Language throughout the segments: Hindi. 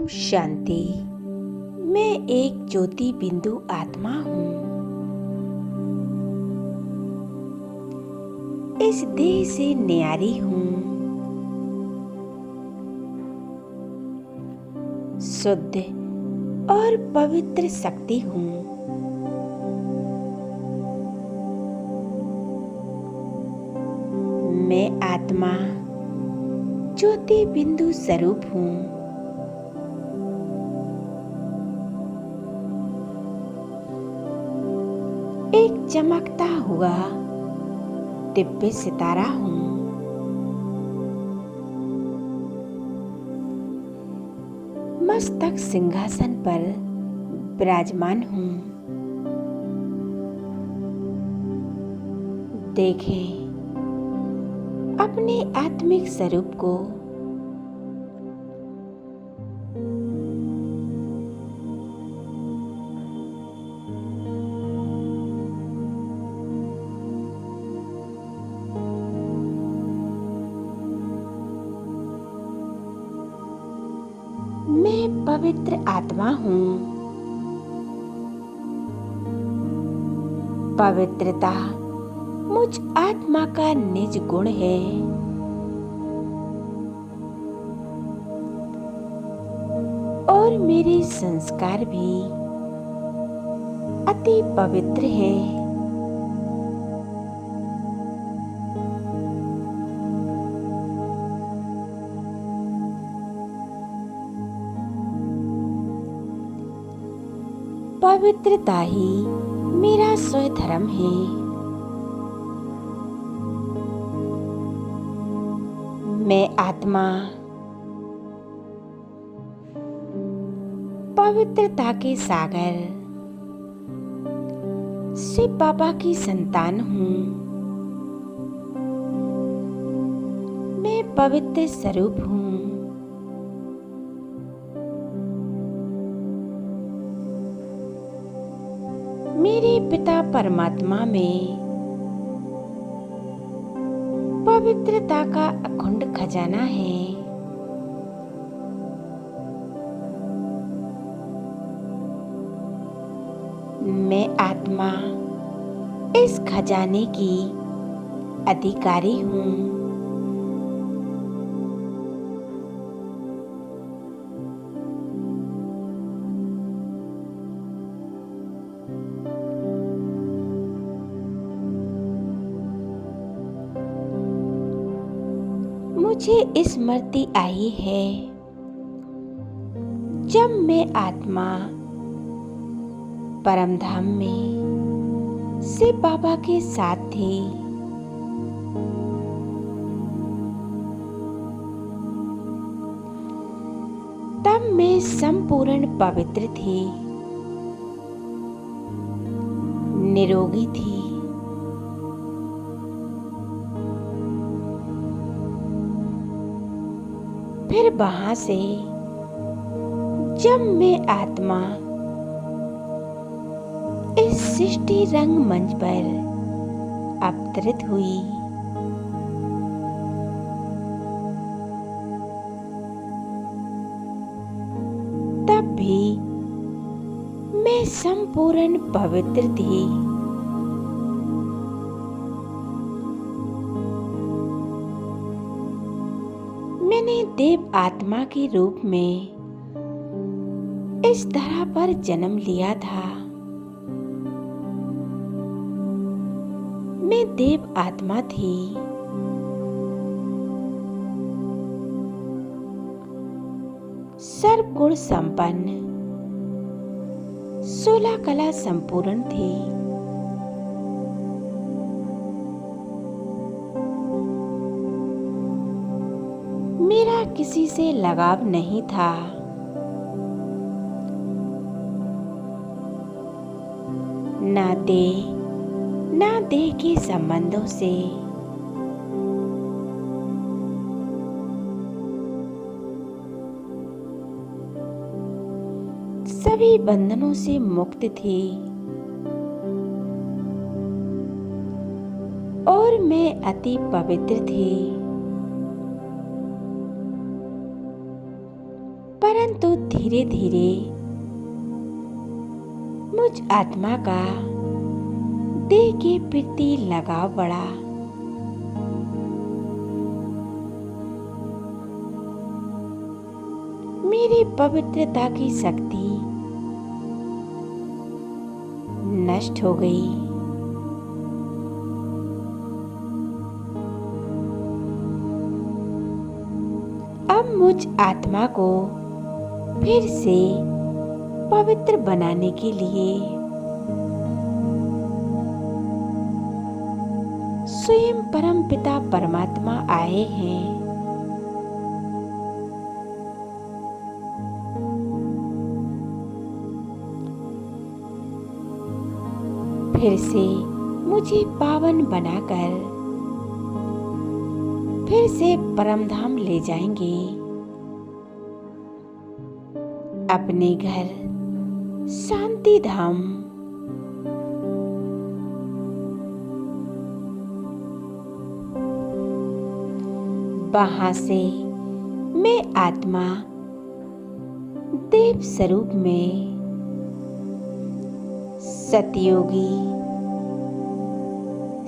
ओम शांति। मैं एक ज्योति बिंदु आत्मा हूँ। इस देह से न्यारी हूँ। शुद्ध और पवित्र शक्ति हूँ। मैं आत्मा ज्योति बिंदु स्वरूप हूँ। एक चमकता हुआ दिव्य सितारा हूँ। मस्तक सिंहासन पर विराजमान हूँ। देखें अपने आत्मिक स्वरूप को। मैं पवित्र आत्मा हूँ। पवित्रता मुझ आत्मा का निज गुण है। और मेरे संस्कार भी अति पवित्र हैं। पवित्रता ही मेरा स्वधर्म है। मैं आत्मा पवित्रता के सागर शिव बाबा की संतान हूँ। मैं पवित्र स्वरूप हूँ। मेरे पिता परमात्मा में पवित्रता का अखंड खजाना है। मैं आत्मा इस खजाने की अधिकारी हूँ। मुझे स्मृति आई है जब मैं आत्मा परमधाम में शिव बाबा के साथ थी। तब मैं संपूर्ण पवित्र थी, निरोगी थी। फिर वहां से जब मैं आत्मा इस सृष्टि रंग मंच पर अवतरित हुई, तब भी मैं संपूर्ण पवित्र थी। मैंने देव आत्मा के रूप में इस धरा पर जन्म लिया था। मैं देव आत्मा थी। सर्वगुण संपन्न, 16 कला संपूर्ण थी। मेरा किसी से लगाव नहीं था। ना देह के संबंधों से। सभी बंधनों से मुक्त थी। और मैं अति पवित्र थी। परंतु धीरे धीरे मुझ आत्मा का देह के प्रति लगाव बढ़ा। मेरी पवित्रता की शक्ति नष्ट हो गई। अब मुझ आत्मा को फिर से पवित्र बनाने के लिए स्वयं परमपिता परमात्मा आए हैं। फिर से मुझे पावन बनाकर फिर से परमधाम ले जाएंगे, अपने घर शांति धाम। वहां से मैं आत्मा देव स्वरूप में सतयोगी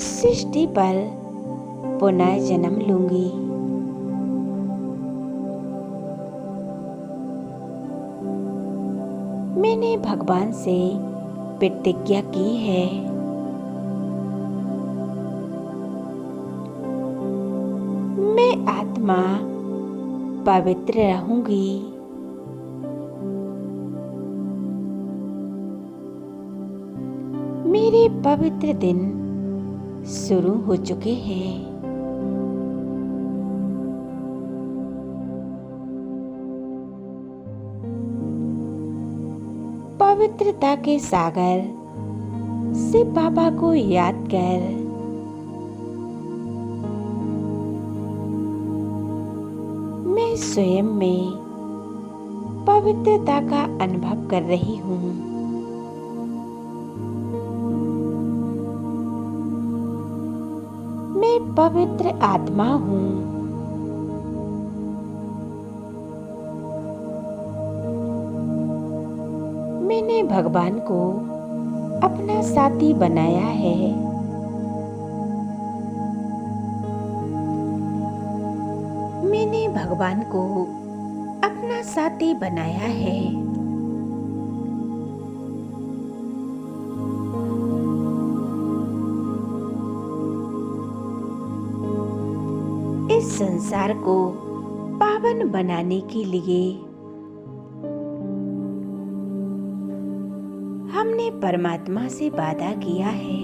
सृष्टि पर पुनः जन्म लूंगी। मैंने भगवान से प्रतिज्ञा की है, मैं आत्मा पवित्र रहूंगी। मेरे पवित्र दिन शुरू हो चुके हैं। पवित्रता के सागर से बाबा को याद कर मैं स्वयं में पवित्रता का अनुभव कर रही हूँ। मैं पवित्र आत्मा हूँ। मैंने भगवान को अपना साथी बनाया है। मैंने भगवान को अपना साथी बनाया है। इस संसार को पावन बनाने के लिए हमने परमात्मा से वादा किया है।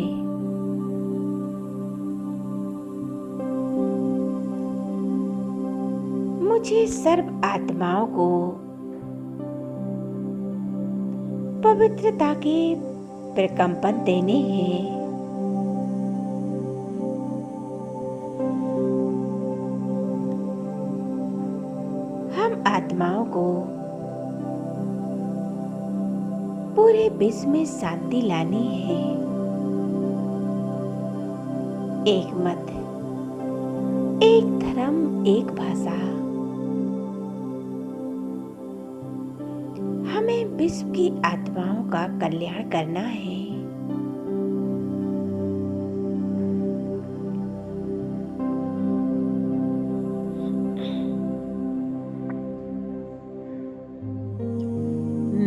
मुझे सर्व आत्माओं को पवित्रता के प्रकंपन देने हैं। हम आत्माओं को पूरे विश्व में शांति लानी है। एक मत, एक धर्म, एक भाषा। हमें विश्व की आत्माओं का कल्याण करना है।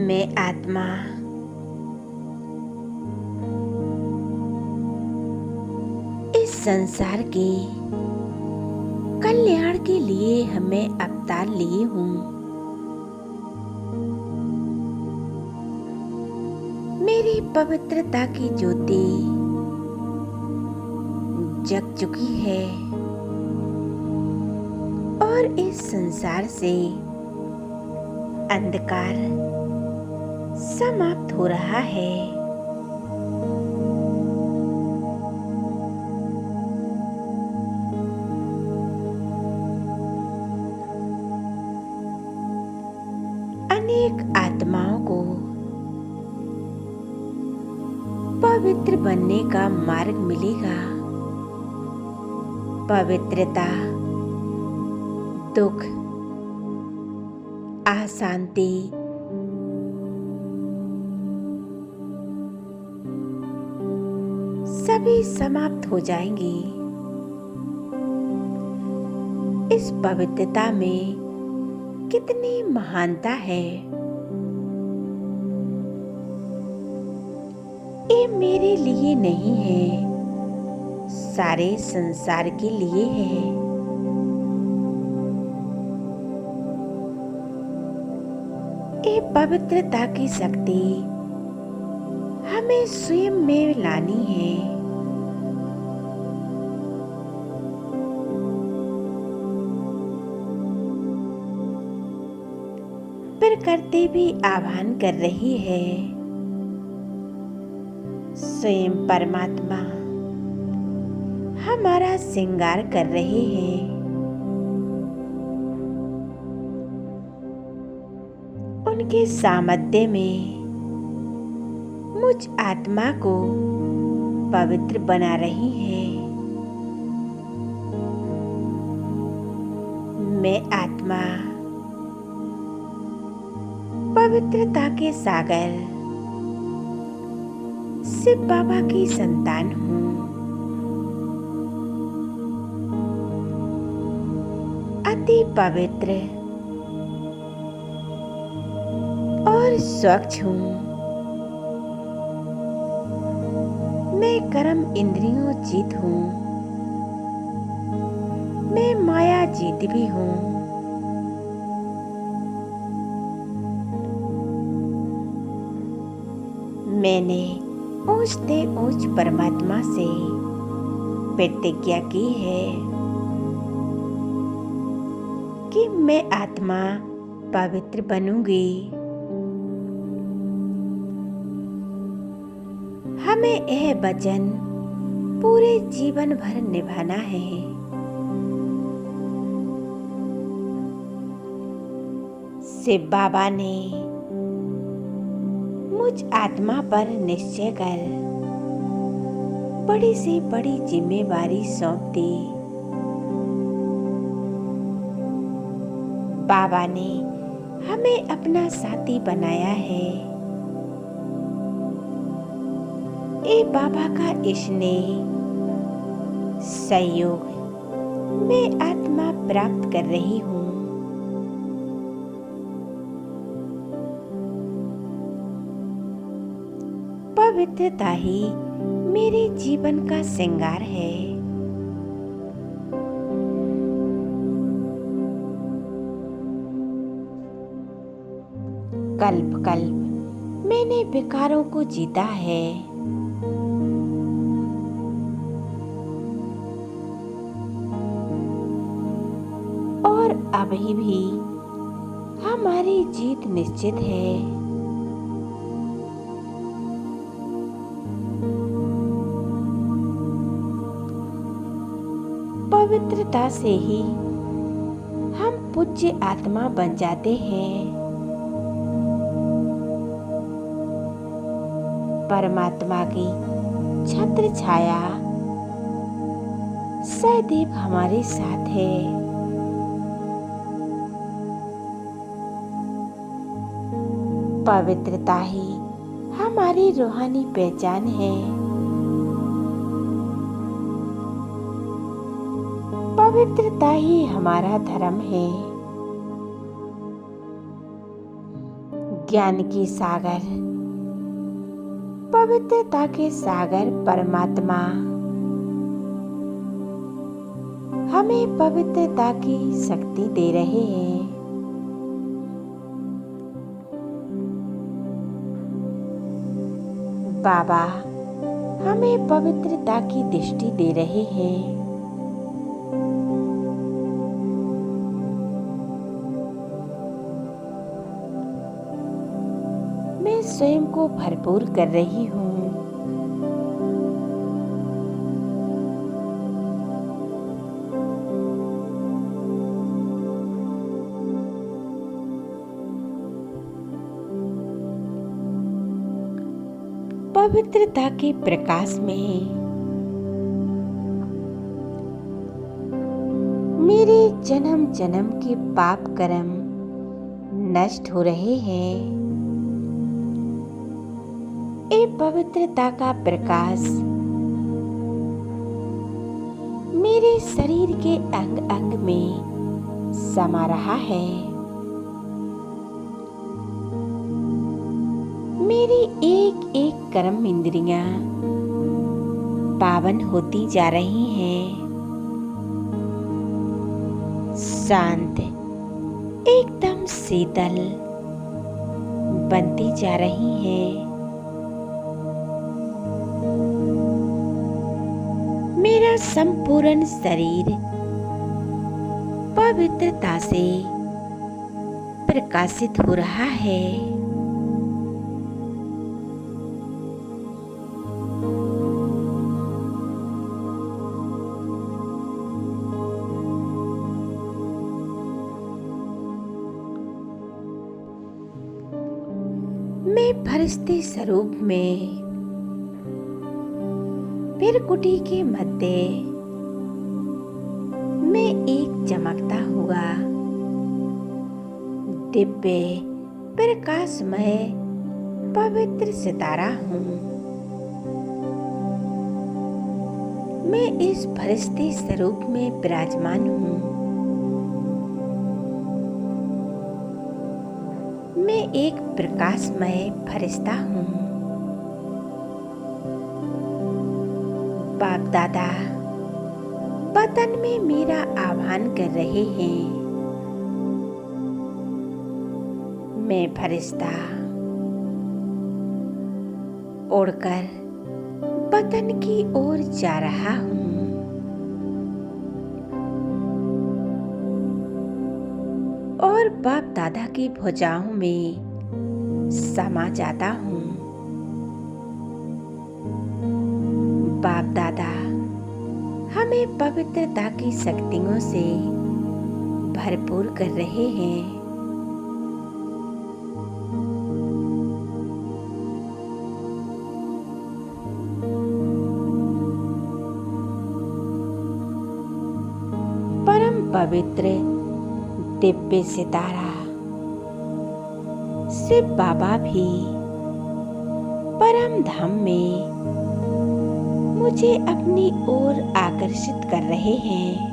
मैं आत्मा इस संसार के कल्याण के लिए हमें अवतार लिए हूँ। मेरी पवित्रता की ज्योति जग चुकी है और इस संसार से अंधकार समाप्त हो रहा है। अनेक आत्माओं को पवित्र बनने का मार्ग मिलेगा। पवित्रता दुख अशांति सभी समाप्त हो जाएंगी। इस पवित्रता में कितनी महानता है। ये मेरे लिए नहीं है, सारे संसार के लिए है। ये पवित्रता की शक्ति हमें स्वयं में लानी है। प्रकृति भी आह्वान कर रही है। स्वयं परमात्मा हमारा श्रृंगार कर रहे हैं। उनके सामर्थ्य में मुझ आत्मा को पवित्र बना रही है। मैं आत्मा पवित्रता के सागर शिव बाबा की संतान हूँ। अति पवित्र और स्वच्छ हूँ। मैं कर्म इंद्रियों जीत हूँ। मैं माया जीत भी हूँ। मैंने ऊंचते ऊंच परमात्मा से प्रतिज्ञा की है कि मैं आत्मा पवित्र बनूंगी। हमें यह वचन पूरे जीवन भर निभाना है। शिव बाबा ने मुझ आत्मा पर निश्चय कर बड़ी से बड़ी जिम्मेवारी सौंप दी। बाबा ने हमें अपना साथी बनाया है। ये बाबा का स्नेह सहयोग मैं आत्मा प्राप्त कर रही हूँ। पवित्रता ही मेरे जीवन का श्रृंगार है। कल्प कल्प मैंने विकारों को जीता है। और अभी भी हमारी जीत निश्चित है। पवित्रता से ही हम पूज्य आत्मा बन जाते हैं। परमात्मा की छत्र छाया सदैव हमारे साथ है। पवित्रता ही हमारी रूहानी पहचान है। पवित्रता ही हमारा धर्म है। ज्ञान की सागर, पवित्रता के सागर परमात्मा हमें पवित्रता की शक्ति दे रहे हैं। बाबा हमें पवित्रता की दृष्टि दे रहे हैं। मैं स्वयं को भरपूर कर रही हूँ। पवित्रता के प्रकाश में मेरे जन्म जन्म के पाप कर्म नष्ट हो रहे हैं। ये पवित्रता का प्रकाश मेरे शरीर के अंग अंग में समा रहा है। मेरी एक एक कर्म इंद्रियां पावन होती जा रही हैं, शांत, एकदम शीतल बनती जा रही हैं। मेरा संपूर्ण शरीर पवित्रता से प्रकाशित हो रहा है। मैं फरिश्ते स्वरूप में पिरकुटी के मध्य में एक चमकता हुआ दिव्य प्रकाशमय पवित्र सितारा हूँ। मैं इस फरिश्ते स्वरूप में विराजमान हूँ। मैं एक प्रकाशमय फरिश्ता हूँ। बाप दादा वतन में मेरा आह्वान कर रहे हैं। मैं फरिश्ता उड़कर वतन की ओर जा रहा हूँ। और बाप दादा की भुजाओं में समा जाता हूँ। बाप दादा हमें पवित्रता की शक्तियों से भरपूर कर रहे हैं। परम पवित्र दिव्य सितारा शिव बाबा भी परम धाम में मुझे अपनी ओर आकर्षित कर रहे हैं।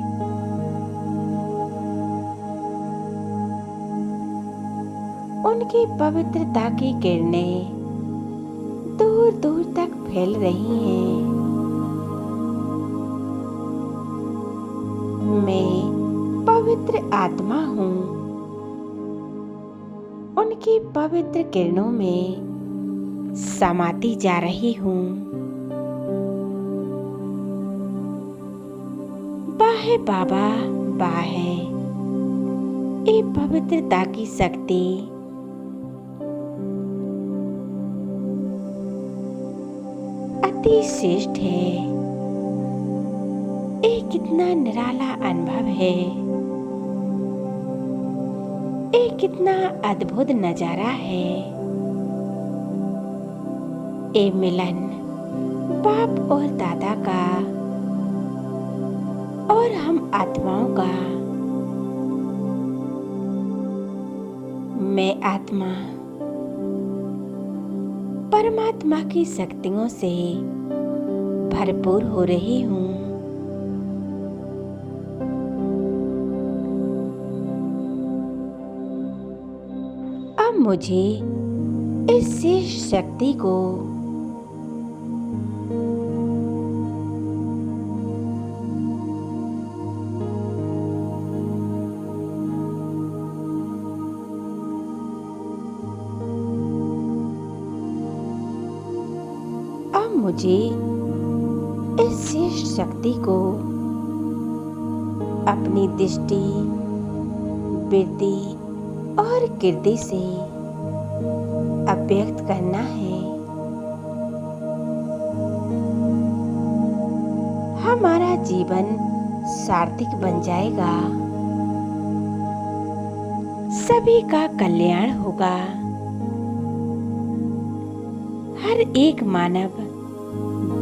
उनकी पवित्रता की किरणें दूर दूर तक फैल रही हैं। मैं पवित्र आत्मा हूँ। उनकी पवित्र किरणों में समाती जा रही हूँ। बाहे बाबा बाहे, ये पवित्रता की शक्ति अति श्रेष्ठ है। ये कितना निराला अनुभव है। ये कितना अद्भुत नजारा है। ये मिलन बाप और दादा का और हम आत्माओं का। मैं आत्मा परमात्मा की शक्तियों से भरपूर हो रही हूँ। अब मुझे इस शेष शक्ति को मुझे इस शेष शक्ति को अपनी दृष्टि, वृद्धि और कीर्ति से अव्यक्त करना है। हमारा जीवन सार्थक बन जाएगा। सभी का कल्याण होगा। हर एक मानव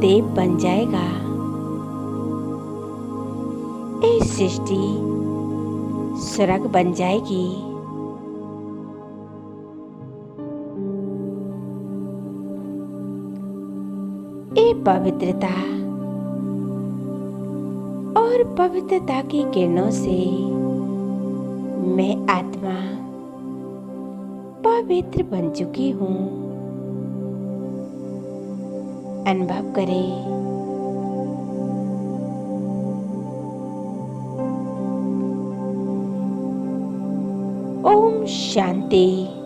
देव बन जाएगा। ये सृष्टि स्वर्ग बन जाएगी। ये पवित्रता और पवित्रता की किरणों से मैं आत्मा पवित्र बन चुकी हूँ। अनुभव करें। ओम शांति।